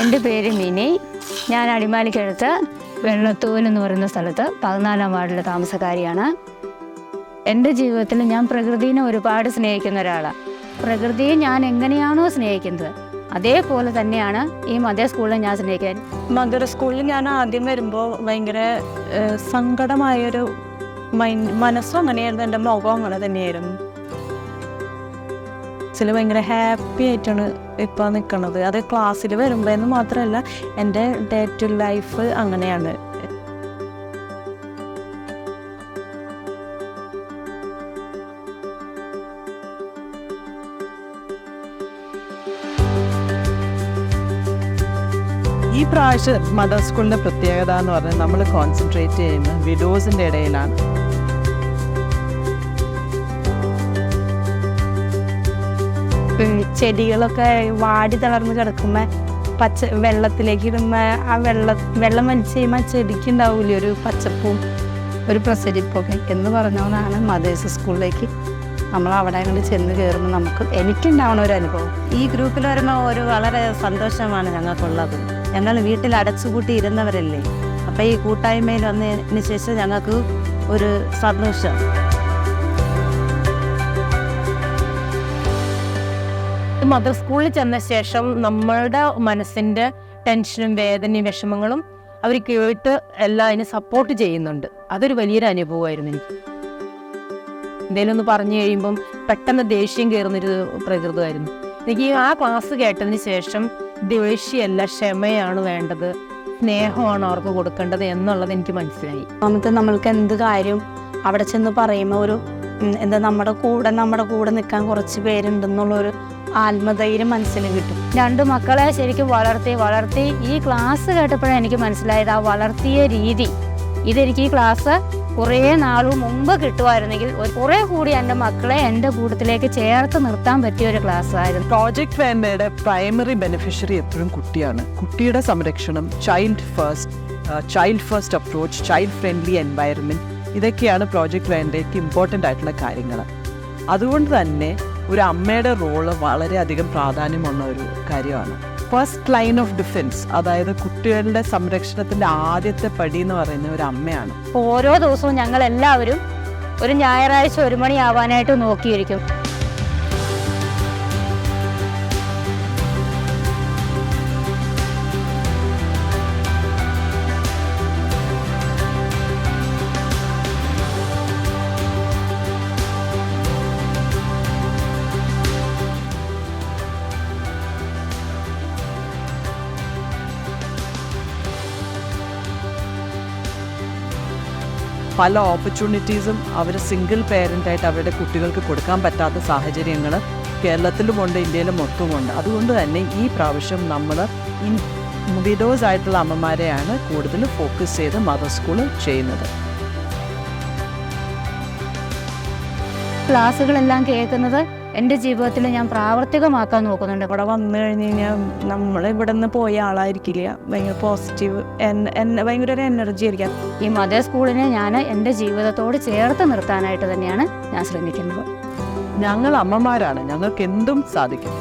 എൻ്റെ പേര് മിനി. ഞാൻ അടിമാലിക്കടുത്ത് വെള്ളത്തൂൽ എന്ന് പറയുന്ന സ്ഥലത്ത് 14-ാം വാർഡിലെ താമസക്കാരിയാണ്. എൻ്റെ ജീവിതത്തിൽ ഞാൻ പ്രകൃതിനെ ഒരുപാട് സ്നേഹിക്കുന്ന ഒരാളാണ്. പ്രകൃതിയെ ഞാൻ എങ്ങനെയാണോ സ്നേഹിക്കുന്നത് അതേപോലെ തന്നെയാണ് ഈ മദർ സ്കൂളിൽ ഞാൻ സ്നേഹിക്കാൻ. മദർ സ്കൂളിൽ ഞാൻ ആദ്യം വരുമ്പോൾ ഭയങ്കര സങ്കടമായൊരു മനസ്സും അങ്ങനെയായിരുന്നു, എൻ്റെ മുഖം അങ്ങനെ തന്നെയായിരുന്നു. ഭയങ്കര ഹാപ്പി ആയിട്ടാണ് ഇപ്പോൾ നിൽക്കുന്നത്. അത് ക്ലാസ്സിൽ വരുമ്പോൾ എന്ന് മാത്രമല്ല, എൻ്റെ ഡേ ടു ലൈഫ് അങ്ങനെയാണ്. ഈ പ്രാവശ്യം മദർ സ്കൂളിൻ്റെ പ്രത്യേകത എന്ന് പറഞ്ഞാൽ നമ്മൾ കോൺസെൻട്രേറ്റ് ചെയ്യുന്നത് വിഡോസിൻ്റെ ഇടയിലാണ്. ചെടികളൊക്കെ വാടി തളർന്ന് കിടക്കുമ്പോൾ വെള്ളത്തിലേക്ക് ഇടുമ്പോൾ ആ വെള്ളം വലിച്ച് കഴിയുമ്പോൾ ആ ചെടിക്ക് ഉണ്ടാവില്ലേ ഒരു പച്ചപ്പും ഒരു പ്രസരിപ്പൊക്കെ എന്ന് പറഞ്ഞുകൊണ്ടാണ് മദേഴ്സ് സ്കൂളിലേക്ക് നമ്മൾ അവിടെ അങ്ങോട്ട് ചെന്ന് കയറുമ്പോൾ എനിക്കുണ്ടാവണ ഒരു അനുഭവം. ഈ ഗ്രൂപ്പിൽ വരുമ്പോൾ വളരെ സന്തോഷമാണ് ഞങ്ങൾക്കുള്ളത്. ഞങ്ങൾ വീട്ടിൽ അടച്ചുകൂട്ടി ഇരുന്നവരല്ലേ, അപ്പോൾ ഈ കൂട്ടായ്മയിൽ വന്നതിന് ശേഷം ഞങ്ങൾക്ക് ഒരു സന്തോഷം. മദർ സ്കൂളിൽ ചെന്ന ശേഷം നമ്മളുടെ മനസ്സിൻ്റെ ടെൻഷനും വേദനയും വിഷമങ്ങളും അവർ കേട്ട് എല്ലാം അതിനെ സപ്പോർട്ട് ചെയ്യുന്നുണ്ട്. അതൊരു വലിയൊരു അനുഭവമായിരുന്നു എനിക്ക്. എന്തെങ്കിലും ഒന്ന് പറഞ്ഞു കഴിയുമ്പം പെട്ടെന്ന് ദേഷ്യം കയറുന്നൊരു പ്രകൃതമായിരുന്നു എനിക്ക്. ആ ക്ലാസ് കേട്ടതിന് ശേഷം ദേഷ്യമല്ല, ക്ഷമയാണ് വേണ്ടത്, സ്നേഹമാണ് അവർക്ക് കൊടുക്കേണ്ടത് എന്നുള്ളത് എനിക്ക് മനസ്സിലായി. നമ്മൾക്ക് എന്ത് കാര്യം അവിടെ ചെന്ന് പറയുമ്പോൾ നമ്മുടെ കൂടെ നിൽക്കാൻ കുറച്ച് പേരുണ്ടെന്നുള്ളൊരു ആത്മധൈര്യം മനസ്സിൽ കിട്ടും. 2 മക്കളെ ശരിക്കും വളർത്തി ഈ ക്ലാസ് കേട്ടപ്പോഴാണ് എനിക്ക് മനസ്സിലായത് ആ വളർത്തിയ രീതി. ഇതെനിക്ക് ഈ ക്ലാസ് കുറേ നാൾ മുമ്പ് കിട്ടുമായിരുന്നെങ്കിൽ കുറേ കൂടി എൻ്റെ മക്കളെ എൻ്റെ കൂട്ടത്തിലേക്ക് ചേർത്ത് നിർത്താൻ പറ്റിയ ഒരു ക്ലാസ് ആയിരുന്നു. പ്രോജക്റ്റ് വേണ്ടയുടെ പ്രൈമറി ബെനിഫിഷ്യറി എപ്പോഴും കുട്ടിയാണ്. കുട്ടിയുടെ സംരക്ഷണം, child first approach, child friendly environment, ഇതൊക്കെയാണ് പ്രോജക്റ്റ് വേണ്ടയ്ക്ക് ഇമ്പോർട്ടൻ്റ് ആയിട്ടുള്ള കാര്യങ്ങൾ. അതുകൊണ്ട് തന്നെ ഒരു അമ്മയുടെ റോള് വളരെയധികം പ്രാധാന്യമുള്ള ഒരു കാര്യമാണ്. ഫസ്റ്റ് ലൈൻ ഓഫ് ഡിഫെൻസ്, അതായത് കുട്ടികളുടെ സംരക്ഷണത്തിൻ്റെ ആദ്യത്തെ പടി എന്ന് പറയുന്നത് ഒരു അമ്മയാണ്. ഓരോ ദിവസവും ഞങ്ങൾ എല്ലാവരും ഒരു ഞായറാഴ്ച 1 മണിയാവാനായിട്ട് നോക്കിയിരിക്കും. പല ഓപ്പർച്യൂണിറ്റീസും അവർ സിംഗിൾ പേരൻ്റായിട്ട് അവരുടെ കുട്ടികൾക്ക് കൊടുക്കാൻ പറ്റാത്ത സാഹചര്യങ്ങൾ കേരളത്തിലുമുണ്ട്, ഇന്ത്യയിലും മൊത്തമുണ്ട്. അതുകൊണ്ട് തന്നെ ഈ പ്രാവശ്യം നമ്മൾ വിഡോസ് ആയിട്ടുള്ള അമ്മമാരെയാണ് കൂടുതൽ ഫോക്കസ് ചെയ്ത് മദർ സ്കൂൾ ചെയ്യുന്നത്. ക്ലാസ്സുകളെല്ലാം കേൾക്കുന്നത് എൻ്റെ ജീവിതത്തിൽ ഞാൻ പ്രാവർത്തികമാക്കാൻ നോക്കുന്നുണ്ട്. ഇവിടെ വന്നു കഴിഞ്ഞ് കഴിഞ്ഞാൽ നമ്മളിവിടെ നിന്ന് പോയ ആളായിരിക്കില്ല. ഭയങ്കര പോസിറ്റീവ്, ഭയങ്കര ഒരു എനർജി ആയിരിക്കാം. ഈ മദർ സ്കൂളിനെ ഞാൻ എൻ്റെ ജീവിതത്തോട് ചേർത്ത് നിർത്താനായിട്ട് തന്നെയാണ് ഞാൻ ശ്രമിക്കുന്നത്. ഞങ്ങൾ അമ്മമാരാണ്, ഞങ്ങൾക്ക് എന്തും സാധിക്കും.